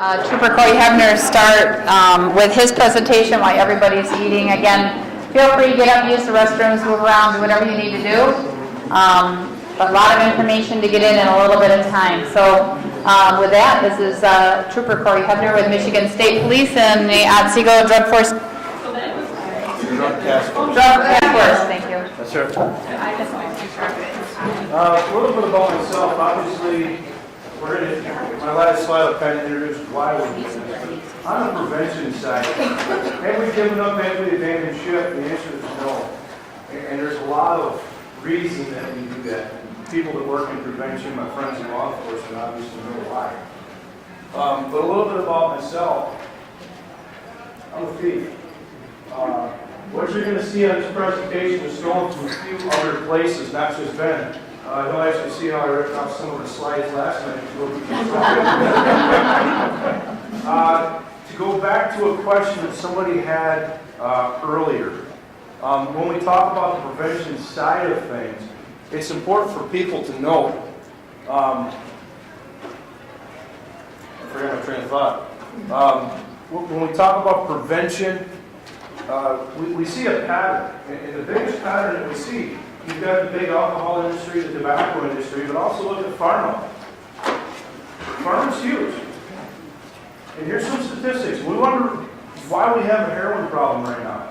Trooper Corey Hebner start with his presentation while everybody's eating. Again, feel free to get up, use the restrooms, move around, do whatever you need to do. But a lot of information to get in a little bit of time. So with that, this is Trooper Corey Hebner with Michigan State Police and the Otsego Drug Force. Drug Task Force. Drug Task Force, thank you. That's right. A little bit about myself. Obviously, my last slide will kind of introduce why we're doing this. On the prevention side, have we given up heavily abandoned ship? The answer is no. And there's a lot of reason that we do that. People that work in prevention, my friends in law enforcement, obviously know why. But a little bit about myself. I'm a thief. What you're going to see on this presentation is stolen from a few other places, not just Ben. You'll actually see how I ripped off some of the slides last night. To go back to a question that somebody had earlier, when we talk about the prevention side of things, it's important for people to know. I forgot my train of thought. When we talk about prevention, we see a pattern, and the biggest pattern that we see, you've got the big alcohol industry, the tobacco industry, but also look at pharma. Pharma's huge. And here's some statistics. We wonder why we have a heroin problem right now.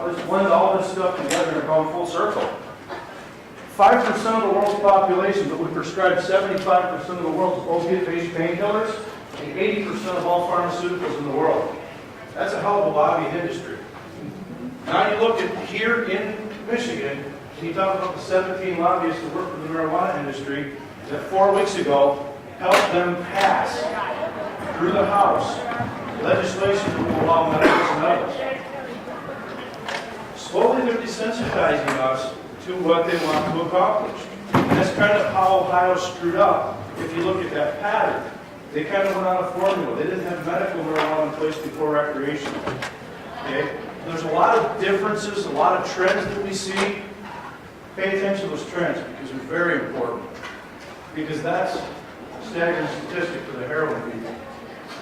Let's blend all this stuff together and come full circle. 5% of the world's population, but we prescribe 75% of the world's opiate-based painkillers and 80% of all pharmaceuticals in the world. That's a hell of a lobby industry. Now you look at here in Michigan, and you talk about the 17 lobbyists that work for the marijuana industry that 4 weeks ago helped them pass through the House legislation that will allow medical cannabis. Slowly they're desensitizing us to what they want to accomplish. And that's kind of how Ohio screwed up. If you look at that pattern, they kind of went on a formula. They didn't have medical marijuana in place before recreational. Okay? There's a lot of differences, a lot of trends that we see. Pay attention to those trends because they're very important. Because that's a staggering statistic for the heroin people.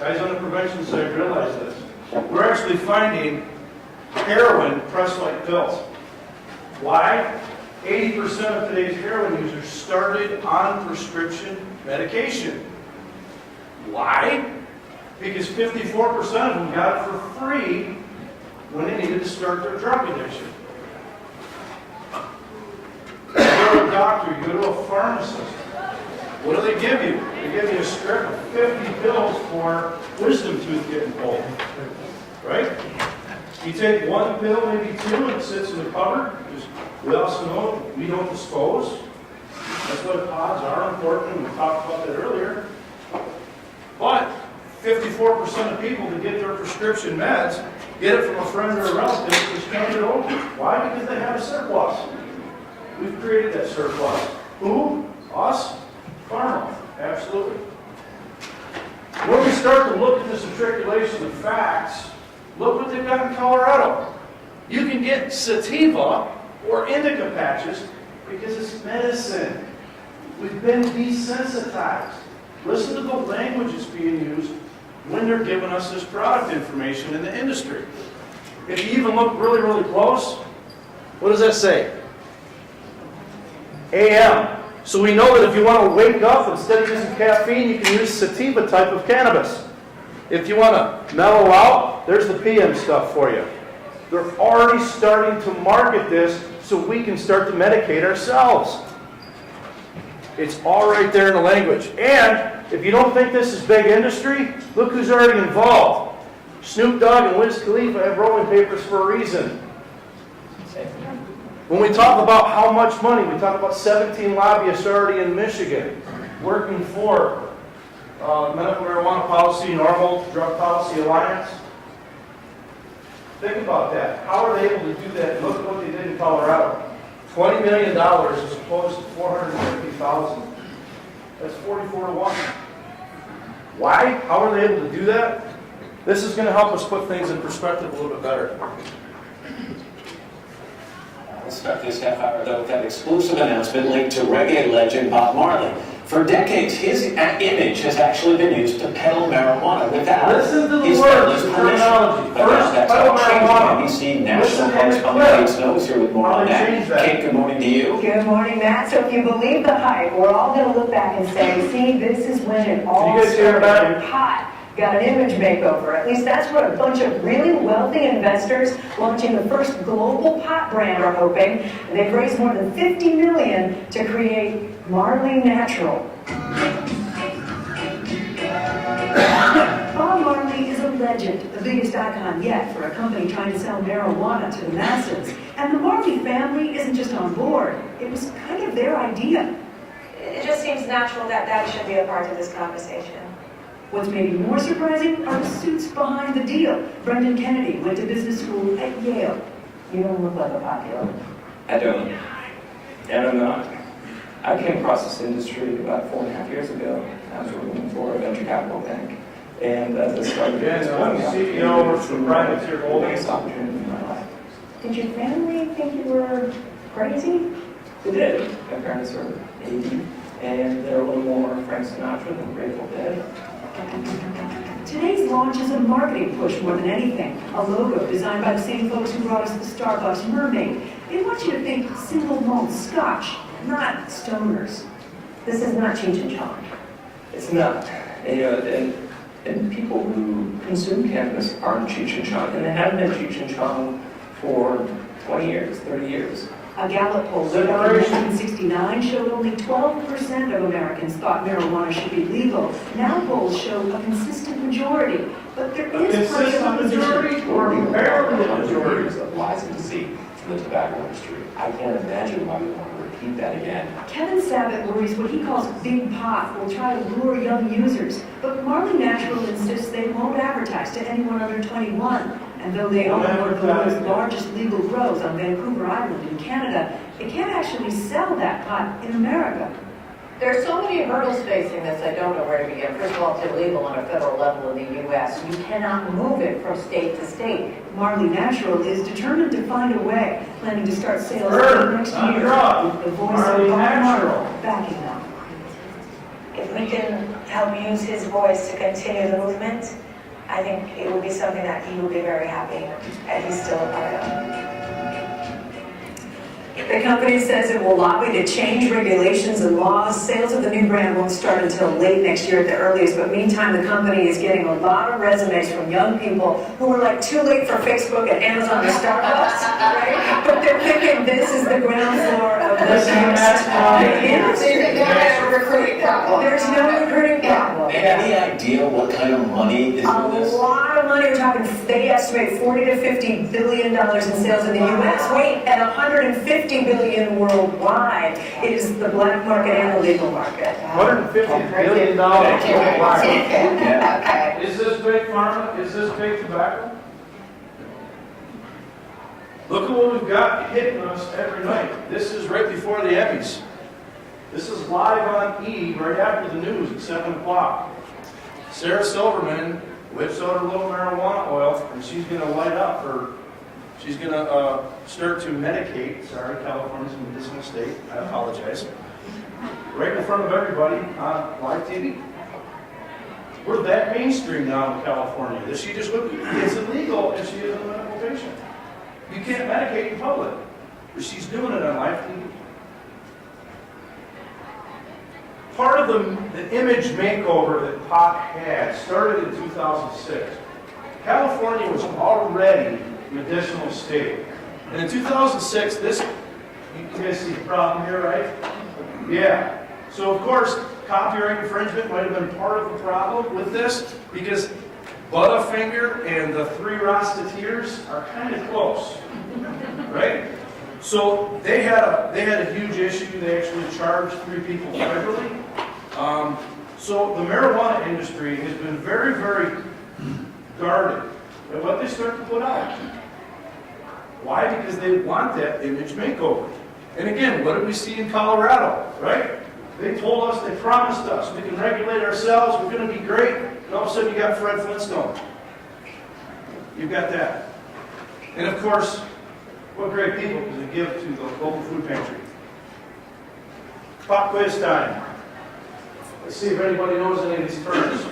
Guys on the prevention side realize this. We're actually finding heroin pressed like pills. Why? 80% of today's heroin users started on prescription medication. Why? Because 54% of them got it for free when they needed to start their drug addiction. You go to a doctor, you go to a pharmacist. What do they give you? They give you a script of 50 pills for wisdom tooth getting pulled. Right? You take one pill, maybe two, and it sits in the cupboard. We also know we don't dispose. That's why pods are important, and we talked about that earlier. But 54% of people that get their prescription meds get it from a friend or a relative who's handed it over. Why? Because they have a surplus. We've created that surplus. Who? Us? Pharma. Absolutely. When we start to look at this articulation of facts, look what they've got in Colorado. You can get sativa or indica patches because it's medicine. We've been desensitized. Listen to the language that's being used when they're giving us this product information in the industry. If you even look really, really close, what does that say? AM. So we know that if you want to wake up, instead of using caffeine, you can use sativa type of cannabis. If you want to mellow out, there's the PM stuff for you. They're already starting to market this so we can start to medicate ourselves. It's all right there in the language. And if you don't think this is big industry, look who's already involved. Snoop Dogg and Wiz Khalifa have rolling papers for a reason. When we talk about how much money, we talk about 17 lobbyists already in Michigan working for Medical Marijuana Policy, Normal Drug Policy Alliance. Think about that. How are they able to do that? Look at what they did in Colorado. $20 million as opposed to $450,000. That's 44 to 1. Why? How are they able to do that? This is going to help us put things in perspective a little bit better. We'll start this half hour, though, with that exclusive announcement linked to reggae legend Bob Marley. For decades, his image has actually been used to peddle marijuana without Listen to the his words, family's the permission. terminology. But now First, that's peddle all changing. marijuana. NBC National Listen to Correspondent the clip. Kate Snow is here with more How on they that. change that. Kate, good morning to you. Good morning, Matt. So if you believe the hype, we're all going to look back and say, see, this is when it all Can you guys hear about started. it? Pot got an image makeover. At least that's what a bunch of really wealthy investors launching the first global pot brand are hoping. They've raised more than $50 million to create Marley Natural. Bob Marley is a legend, the biggest icon yet for a company trying to sell marijuana to the masses. And the Marley family isn't just on board. It was kind of their idea. It just seems natural that that should be a part of this conversation. What's maybe more surprising are the suits behind the deal. Brendan Kennedy went to business school at Yale. You don't look like a pot dealer. I don't. And I'm not. I came across this industry about 4.5 years ago. I was working for a venture capital bank. And as I started I'm CEO of some privateer the holdings. biggest opportunity in my life. Did your family think you were crazy? They did. My parents are 80, and they're a little more Frank Sinatra than Grateful Dead. Today's launch is a marketing push more than anything. A logo designed by the same folks who brought us the Starbucks Mermaid. They want you to think single malt scotch, not stoners. This is not Cheech and Chong. It's not. And, you know, and people who consume cannabis aren't Cheech and Chong, and they haven't been Cheech and Chong for 20 years, 30 years. A Gallup poll laid out in 1969 showed only 12% of Americans thought marijuana should be legal. Now polls show a consistent majority, but there is plenty of Consistent opposition. majority or barely a majority? Years of lies and deceit from the tobacco industry. I can't imagine why we want to repeat that again. Kevin Sabat worries what he calls big pot will try to lure young users, but Marley Natural insists they won't advertise to anyone under 21. And though they own one of the world's largest legal grows on Vancouver Island in Canada, they can't actually sell that pot in America. There are so many hurdles facing this, I don't know where to begin. First of all, it's illegal on a federal level in the U.S. You cannot move it from state to state. Marley Natural is determined to find a way, planning to start sales next not year, drug. with the voice Marley of Bob Natural. Marley backing them. If we can help use his voice to continue the movement, I think it would be something that he would be very happy and he's still a part of. The company says it will lobby to change regulations and laws. Sales of the new brand won't start until late next year at the earliest, but meantime, the company is getting a lot of resumes from young people who are like too late for Facebook and Amazon and Starbucks, right? But they're thinking this is the ground floor of the industry. recruiting problem. There's no recruiting problem. Any idea what kind of money is A in this? lot of money. We're talking, they estimate $40 to $50 billion in sales in the U.S. Wait, and $150 billion worldwide. It is the black market and the legal market. $150 billion. Yeah. Is this big pharma? Is this big tobacco? Look at what we've got hitting us every night. This is right before the Emmys. This is live on E right after the news at 7 o'clock. Sarah Silverman whips out her little marijuana oil and she's going to light up her, she's going to start to medicate, sorry, California's a medicinal state, I apologize, right in front of everybody on live TV. We're that mainstream now in California that she just looked, it's illegal and she is a medical patient. You can't medicate in public, but she's doing it on live TV. Part of the image makeover that pot had started in 2006. California was already a medicinal state. And in 2006, this, you guys see the problem here, right? Yeah. So of course, copyright infringement might have been part of the problem with this because Butterfinger and the Three Rosketeers are kind of close, right? So they had a huge issue. They actually charged 3 people federally. So the marijuana industry has been very, very guarded at what they start to put out. Why? Because they want that image makeover. And again, what did we see in Colorado, right? They told us, they promised us, we can regulate ourselves, we're going to be great. And all of a sudden you got Fred Flintstone. You've got that. And of course, what great people because they give to the local food pantry. Pop quiz time. Let's see if anybody knows any of these terms.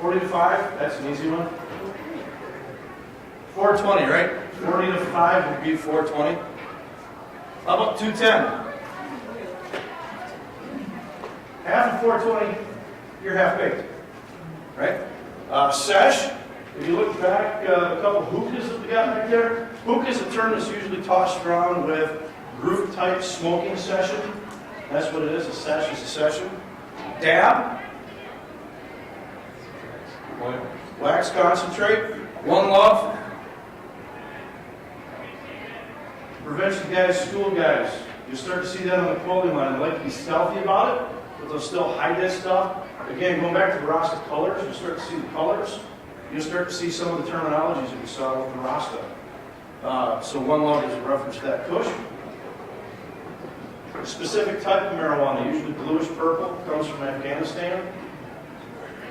40 to 5, that's an easy one. 420, right? 40 to 5 would be 420. How about 210? Half of 420, you're half baked, right? Sesh, if you look back, a couple hookahs that we got right there. Hookah is a term that's usually tossed around with group type smoking session. That's what it is, a sesh is a session. Dab, wax concentrate, one love. Prevention guys, school guys, you start to see that on the clothing line. They like to be stealthy about it, but they'll still hide that stuff. Again, going back to the Rasta colors, you start to see the colors. You'll start to see some of the terminologies that we saw with the Rasta. So one love is a reference to that kush. A specific type of marijuana, usually bluish purple, comes from Afghanistan.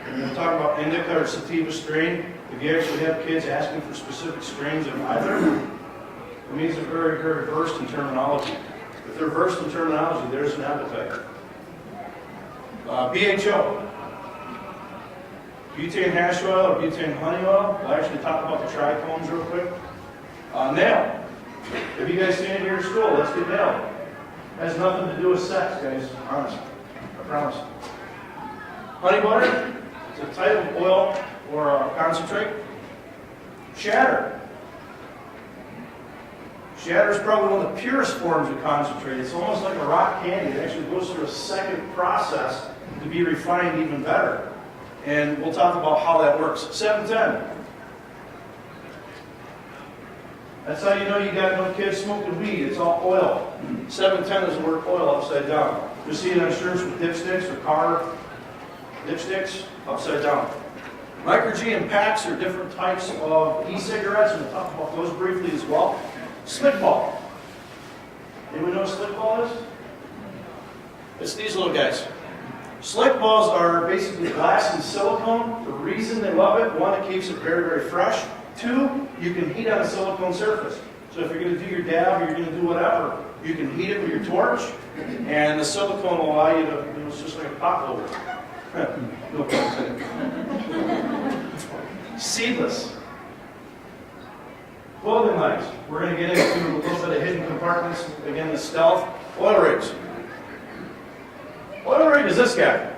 We're going to talk about indica or sativa strain. If you actually have kids asking for specific strains of either, it means they're very, very versed in terminology. If they're versed in terminology, there's an appetite. BHO, butane hash oil or butane honey oil. We'll actually talk about the trichomes real quick. Nail. Have you guys seen it here in school? Let's get nailed. Has nothing to do with sex, guys. Honest. I promise. Honey butter. It's a type of oil or concentrate. Shatter. Shatter is probably one of the purest forms of concentrate. It's almost like a rock candy. It actually goes through a second process to be refined even better. And we'll talk about how that works. 710. That's how you know you got no kids smoking weed. It's all oil. 710 is the word oil upside down. You'll see it on shirts with dipsticks or car dipsticks upside down. Micro G and packs are different types of e-cigarettes, and we'll talk about those briefly as well. Slick ball. Anyone know what slick ball is? It's these little guys. Slick balls are basically glass and silicone. The reason they love it, one, it keeps it very, very fresh. Two, you can heat on a silicone surface. So if you're going to do your dab or you're going to do whatever, you can heat it with your torch, and the silicone will allow you to, it's just like a pot holder. No pun intended. Seedless. Clothing lines. We're going to get into a little bit of hidden compartments. Again, the stealth. Oil rigs. Oil rig is this guy.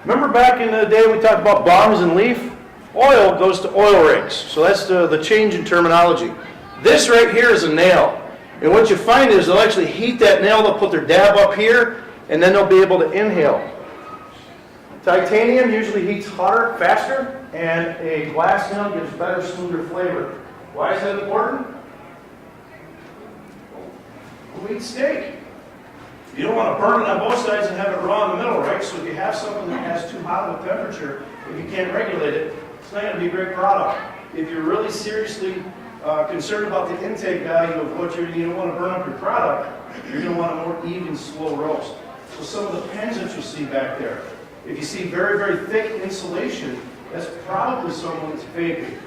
Remember back in the day we talked about bombs and leaf? Oil goes to oil rigs. So that's the change in terminology. This right here is a nail. And what you find is they'll actually heat that nail. They'll put their dab up here, and then they'll be able to inhale. Titanium usually heats hotter, faster, and a glass nail gives better, smoother flavor. Why is that important? We eat steak. You don't want to burn it on both sides and have it raw in the middle, right? So if you have something that has too hot of a temperature, if you can't regulate it, it's not going to be a great product. If you're really seriously concerned about the intake value of what you don't want to burn up your product, you're going to want a more even, slow roast. So some of the pens that you'll see back there, if you see very, very thick insulation, that's probably someone that's vaping.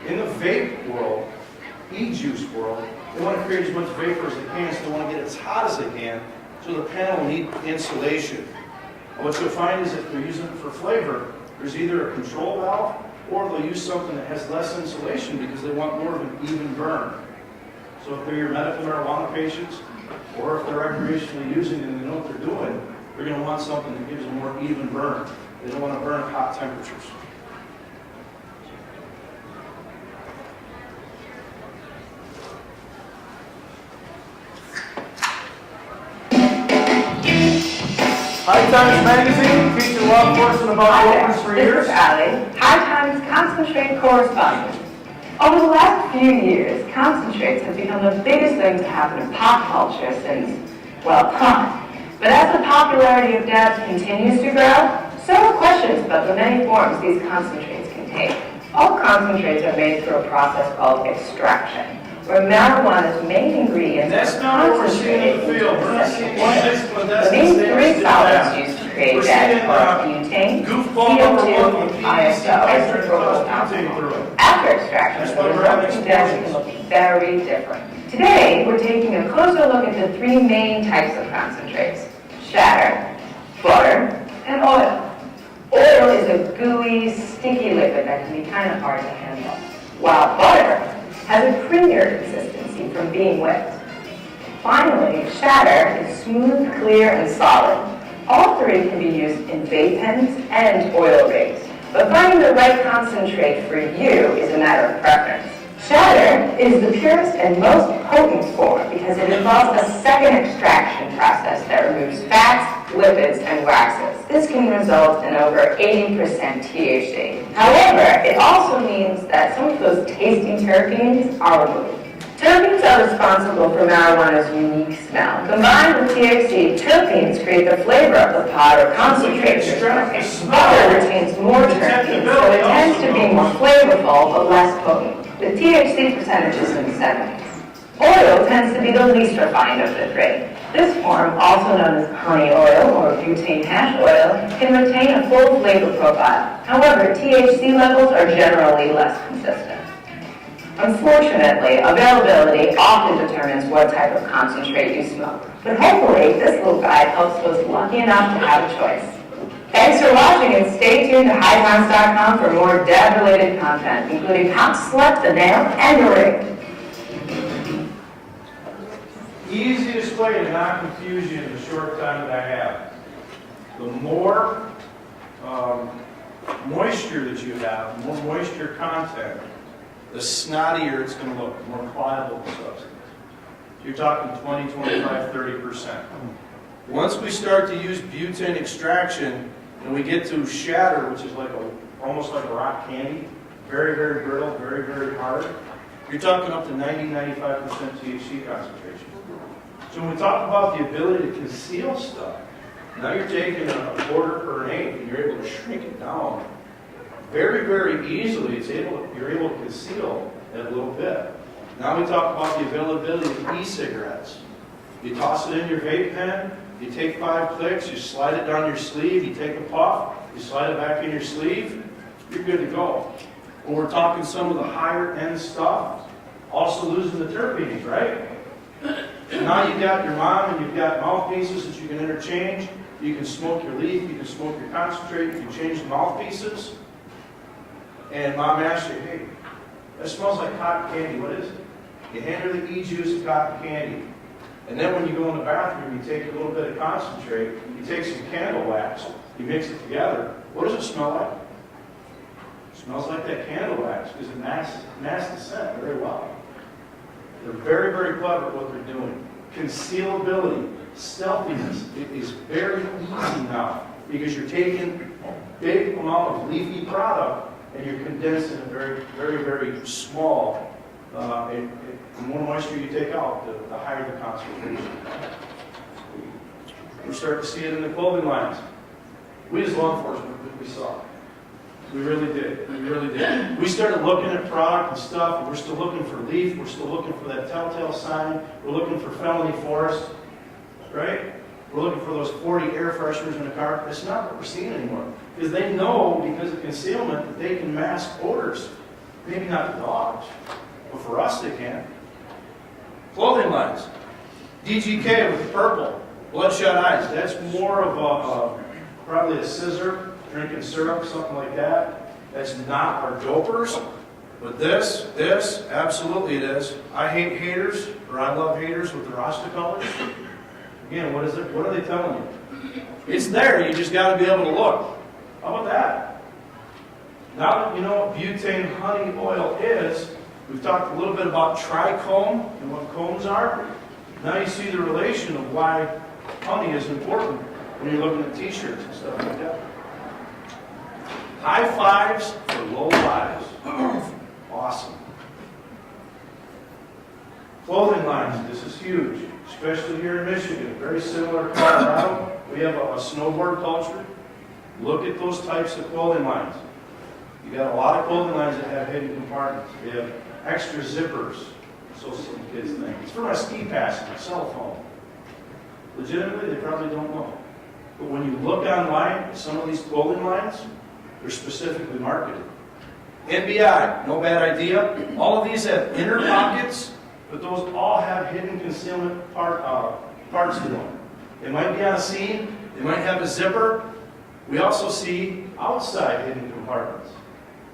In the vape world, e-juice world, they want to create as much vapor as they can, so they want to get as hot as they can, so the pen will need insulation. And what you'll find is if they're using it for flavor, there's either a control valve, or they'll use something that has less insulation because they want more of an even burn. So if they're your medical marijuana patients, or if they're recreationally using it and they know what they're doing, they're going to want something that gives a more even burn. They don't want to burn at hot temperatures. High Times Magazine, teaching law enforcement about weapons for years. This is Allie, High Times concentrate correspondent. Over the last few years, concentrates have become the biggest thing to happen in pop culture since, well, pop. But as the popularity of dabs continues to grow, so are questions about the many forms these concentrates can take. All concentrates are made through a process called extraction, where marijuana's main ingredients That's are not what we're seeing in the concentrated field. into We're not seeing essential oils. this, The main three solids used to create We're that seeing, are butane, goofball number one CO2, with and PVC pipe isopropyl butane through alcohol. it. After extraction, That's the why we're having resulting dabs can look very different. Today, we're taking a closer look at the three main types of concentrates: shatter, butter, and oil. Oil is a gooey, sticky liquid that can be kind of hard to handle, while butter has a creamier consistency from being whipped. Finally, shatter is smooth, clear, and solid. All three can be used in vape pens and oil rigs, but finding the right concentrate for you is a matter of preference. Shatter is the purest and most potent form because it involves a second extraction process that removes fats, lipids, and waxes. This can result in over 80% THC. However, it also means that some of those tasty terpenes are removed. Terpenes are responsible for marijuana's unique smell. Combined with THC, terpenes create the flavor of the pod or concentrate. Butter retains more terpenes, so it tends to be more flavorful but less potent. The THC percentage is in the 70s. Oil tends to be the least refined of the three. This form, also known as honey oil or butane hash oil, can retain a full flavor profile. However, THC levels are generally less consistent. Unfortunately, availability often determines what type of concentrate you smoke. But hopefully, this little guide helps those lucky enough to have a choice. Thanks for watching, and stay tuned to hightimes.com for more dab-related content, including how to select the nail and the ring. Easiest way to not confuse you in the short time that I have. The more moisture that you have, the more moisture content, the snottier it's going to look, the more pliable the substance. You're talking 20, 25, 30%. Once we start to use butane extraction and we get to shatter, which is like almost like a rock candy, very, very brittle, very, very hard, you're talking up to 90, 95% THC concentration. So when we talk about the ability to conceal stuff, now you're taking a quarter or an eighth and you're able to shrink it down very, very easily. You're able to conceal it a little bit. Now we talk about the availability of e-cigarettes. You toss it in your vape pen, you take 5 clicks, you slide it down your sleeve, you take a puff, you slide it back in your sleeve, you're good to go. When we're talking some of the higher end stuff, also losing the terpenes, right? And now you've got your mom and you've got mouthpieces that you can interchange. You can smoke your leaf, you can smoke your concentrate, you can change the mouthpieces. And mom asks you, hey, that smells like cotton candy, what is it? You hand her the e-juice of cotton candy. And then when you go in the bathroom, you take a little bit of concentrate, you take some candle wax, you mix it together. What does it smell like? It smells like that candle wax because it masks the scent very well. They're very, very clever at what they're doing. Concealability, stealthiness, it is very easy now because you're taking a big amount of leafy product and you're condensing it very, very, very small. The more moisture you take out, the higher the concentration. We're starting to see it in the clothing lines. We as law enforcement, we saw it. We really did. We really did. We started looking at product and stuff, and we're still looking for leaf. We're still looking for that telltale sign. We're looking for felony forest, right? We're looking for those 40 air fresheners in a car. That's not what we're seeing anymore. Because they know, because of concealment, that they can mask odors. Maybe not the dogs, but for us they can. Clothing lines. DGK with the purple. Bloodshot eyes. That's more of probably a scissor, drinking syrup, something like that. That's not our dopers. But this, absolutely it is. I hate haters, or I love haters with the Rasta colors. Again, what is it? What are they telling you? It's there, you just got to be able to look. How about that? Now that you know what butane honey oil is, we've talked a little bit about trichome and what combs are. Now you see the relation of why honey is important when you're looking at t-shirts and stuff like that. High fives for low lives. Awesome. Clothing lines, this is huge, especially here in Michigan. Very similar to Colorado. We have a snowboard culture. Look at those types of clothing lines. You got a lot of clothing lines that have hidden compartments. They have extra zippers, so some kids think. It's for my ski pass and my cell phone. Legitimately, they probably don't know. But when you look online at some of these clothing lines, they're specifically marketed. NBI, no bad idea. All of these have inner pockets, but those all have hidden concealment parts to them. They might be on a seam, They might have a zipper. We also see outside hidden compartments,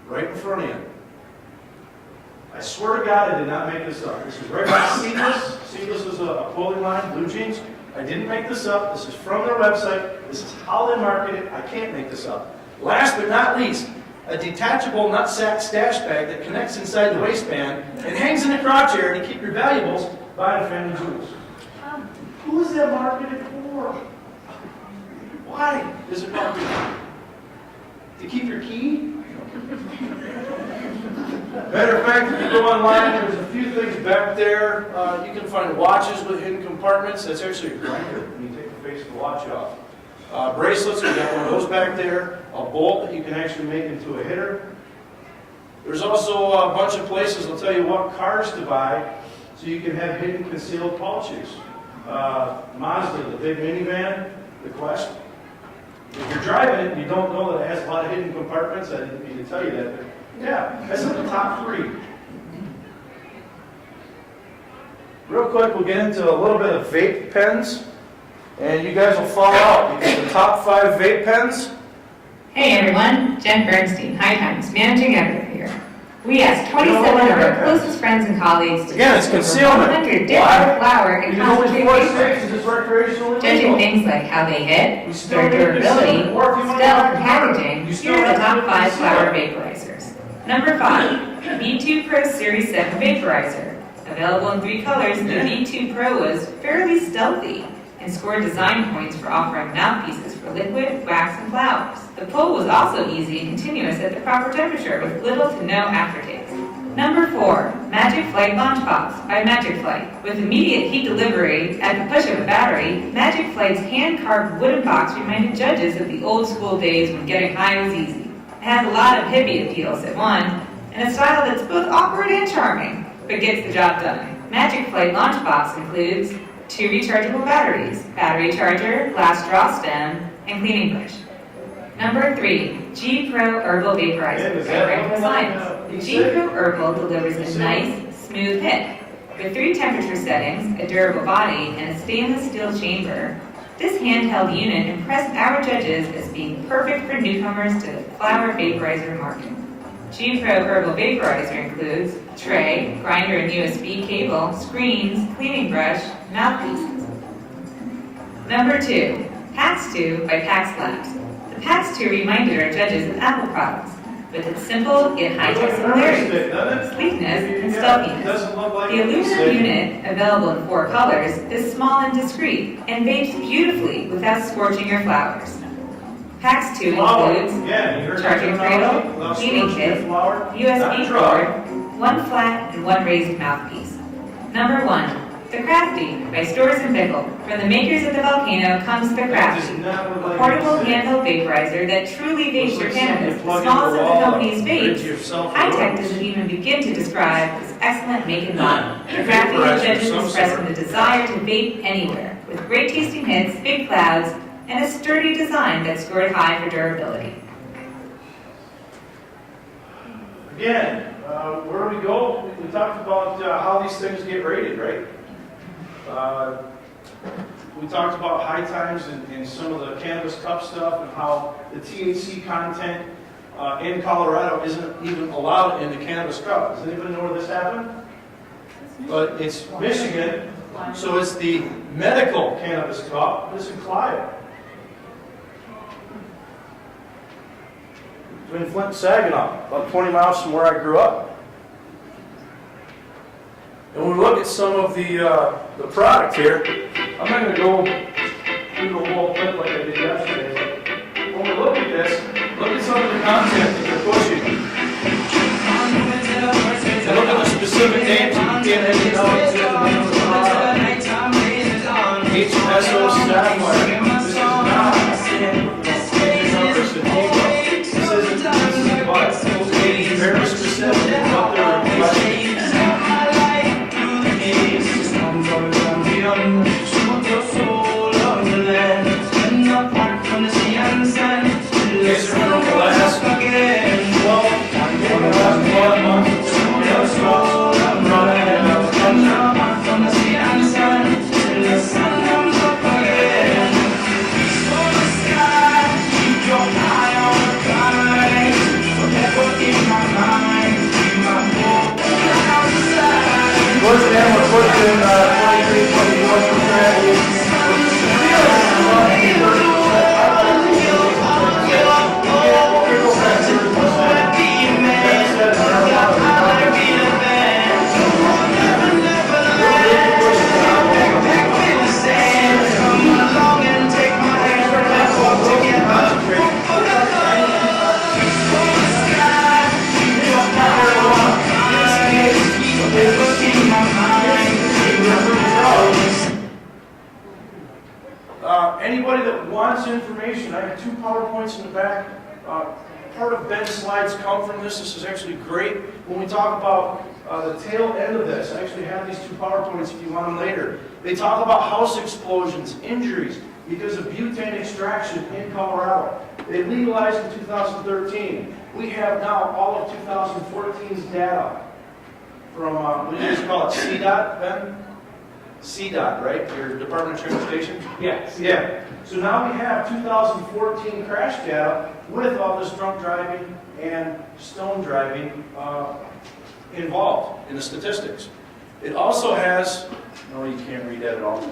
right in front of you. I swear to God, I did not make this up. This is right by Seedless. Seedless is a clothing line, blue jeans. I didn't make this up. This is from their website. This is how they market it. I can't make this up. Last but not least, a detachable nutsack stash bag that connects inside the waistband and hangs in the crotch area to keep your valuables by the family jewels. Who is that marketed for? Why is it marketed? To keep your key? Matter of fact, if you go online, there's a few things back there. You can find watches with hidden compartments. That's actually a grinder when you take the face of the watch off. Bracelets, we got one of those back there. A bolt that you can actually make into a hitter. There's also a bunch of places that'll tell you what cars to buy so you can have hidden concealed pouches. Mazda, the big minivan, the Quest. If you're driving it and you don't know that it has a lot of hidden compartments, I didn't mean to tell you that, but yeah, that's in the top 3. Real quick, we'll get into a little bit of vape pens, and you guys will fall out because the top 5 vape pens. Hey everyone, Jen Bernstein, High Times, managing editor here. We asked 27 of our closest friends and colleagues to Again, it's concealment. 100 different flower and concentrate States vapors, is recreational judging things like how they hit, their durability, stealth, and packaging. Here are the top 5 flower vaporizers. Number 5, V2 Pro Series 7 vaporizer. Available in 3 colors, the V2 Pro was fairly stealthy and scored design points for offering mouthpieces for liquid, wax, and flowers. The pull was also easy and continuous at the proper temperature with little to no aftertaste. Number 4, Magic Flight Launch Box by Magic Flight. With immediate heat delivery at the push of a battery, Magic Flight's hand-carved wooden box reminded judges of the old school days when getting high was easy. It has a lot of hippie appeals at one, and a style that's both awkward and charming, but gets the job done. Magic Flight Launch Box includes 2 rechargeable batteries, battery charger, glass straw stem, and cleaning brush. Number 3, G Pro Herbal Vaporizer by Franco Science. The G Pro Herbal delivers a nice, smooth hit. With 3 temperature settings, a durable body, and a stainless steel chamber, this handheld unit impressed our judges as being perfect for newcomers to the flower vaporizer market. G Pro Herbal Vaporizer includes tray, grinder and USB cable, screens, cleaning brush, mouthpieces. Number 2, PAX 2 by PAX Labs. The PAX 2 reminded our judges of Apple products, with its simple yet high-tech similarities, sleekness, and stealthiness. The aluminum unit, available in 4 colors, is small and discreet, and vapes beautifully without scorching your flowers. PAX 2 includes charging cradle, cleaning kit, USB cord, 1 flat and 1 raised mouthpiece. Number 1, the Crafty by Stores & Bickle. From the makers of the Volcano comes the Crafty, a portable handheld vaporizer that truly vapes your cannabis, the smallest of the company's vapes. High-tech doesn't even begin to describe this excellent make and model. The Crafty has judges expressing the desire to vape anywhere, with great tasting hits, big clouds, and a sturdy design that scored high for durability. Again, where do we go? We talked about how these things get rated, right? We talked about High Times and some of the cannabis cup stuff and how the THC content in Colorado isn't even allowed in the cannabis cup. Does anybody know where this happened? But it's Michigan, so it's the medical cannabis cup. It's in Clive. Between Flint and Saginaw, about 20 miles from where I grew up. And when we look at some of the product here, I'm not going to go through the whole clip like I did yesterday, but when we look at this, look at some of the content that they're pushing. And look at the specific names that you can't have HSO Sapphire. This is not very specific about their request. These are from glass. tons of information. I have 2 PowerPoints in the back. Part of Ben's slides come from this. This is actually great. When we talk about the tail end of this, I actually have these 2 PowerPoints if you want them later. They talk about house explosions, injuries, because of butane extraction in Colorado. They legalized in 2013. We have now all of 2014's data from, what do you guys call it, CDOT, Ben? CDOT, right? Your Department of Transportation? Yeah. So now we have 2014 crash data with all this drunk driving and stone driving involved in the statistics. It also has, no, you can't read that at all.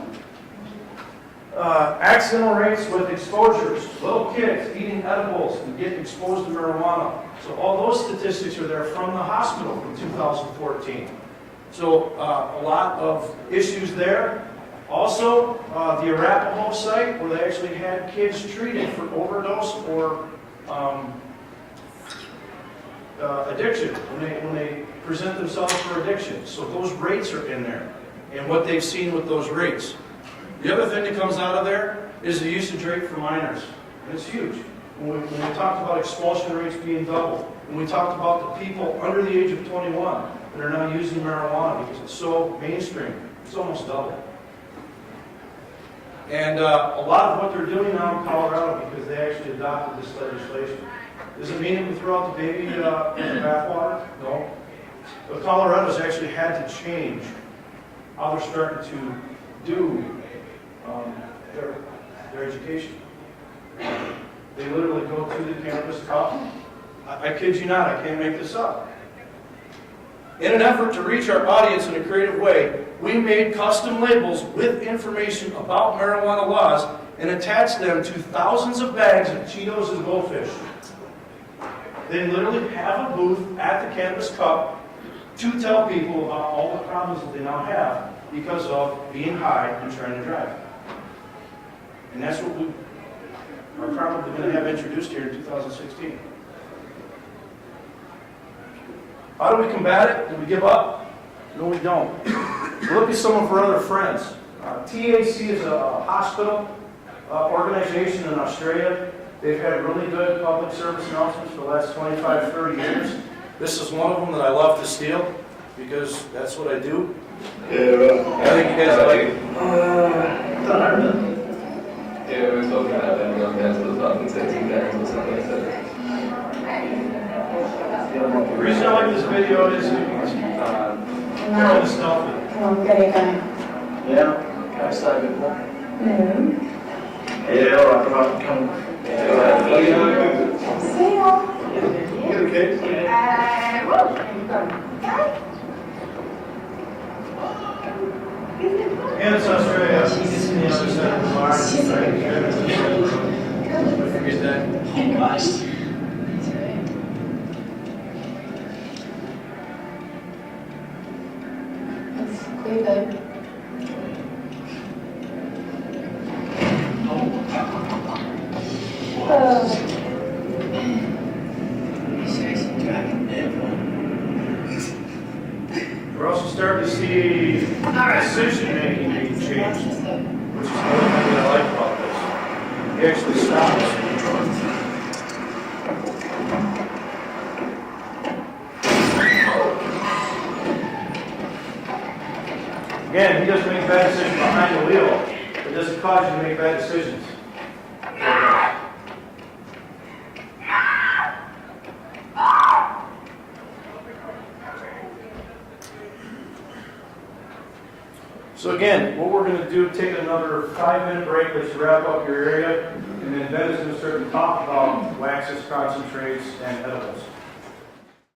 Accidental rates with exposures, little kids eating edibles and getting exposed to marijuana. So all those statistics are there from the hospital from 2014. So a lot of issues there. Also, the Arapahoe site where they actually had kids treated for overdose or addiction when they present themselves for addiction. So those rates are in there and what they've seen with those rates. The other thing that comes out of there is the usage rate for minors. And it's huge. When we talked about expulsion rates being doubled, when we talked about the people under the age of 21 that are now using marijuana because it's so mainstream, it's almost double. And a lot of what they're doing now in Colorado, because they actually adopted this legislation, does it mean that we throw out the baby in the bathwater? No. But Colorado's actually had to change how they're starting to do their education. They literally go to the campus cup. I kid you not, I can't make this up. In an effort to reach our audience in a creative way, we made custom labels with information about marijuana laws and attached them to thousands of bags of Cheetos and Goldfish. They literally have a booth at the campus cup to tell people about all the problems that they now have because of being high and trying to drive. And that's what we are probably going to have introduced here in 2016. How do we combat it? Do we give up? No, we don't. Look at some of our other friends. TAC is a hospital organization in Australia. They've had really good public service announcements for the last 25, 30 years. This is one of them that I love to steal because that's what I do. Yeah, I think you guys like it. Yeah, we were talking about them going down to the park and taking bags or something like that. The reason I like this video is all the stuff that Yeah, can I start a bit more? Yeah, all right, come on, come on. You okay? And it's Australia. It's on the other side of the bar. Forget that. We're also starting to see decision-making being changed, which is another thing that I like about this. He actually stops. Again, he doesn't make bad decisions behind the wheel. It doesn't cause you to make bad decisions. So again, what we're going to do, take another 5-minute break, let's wrap up your area, and then Ben is going to start to talk about waxes, concentrates, and edibles.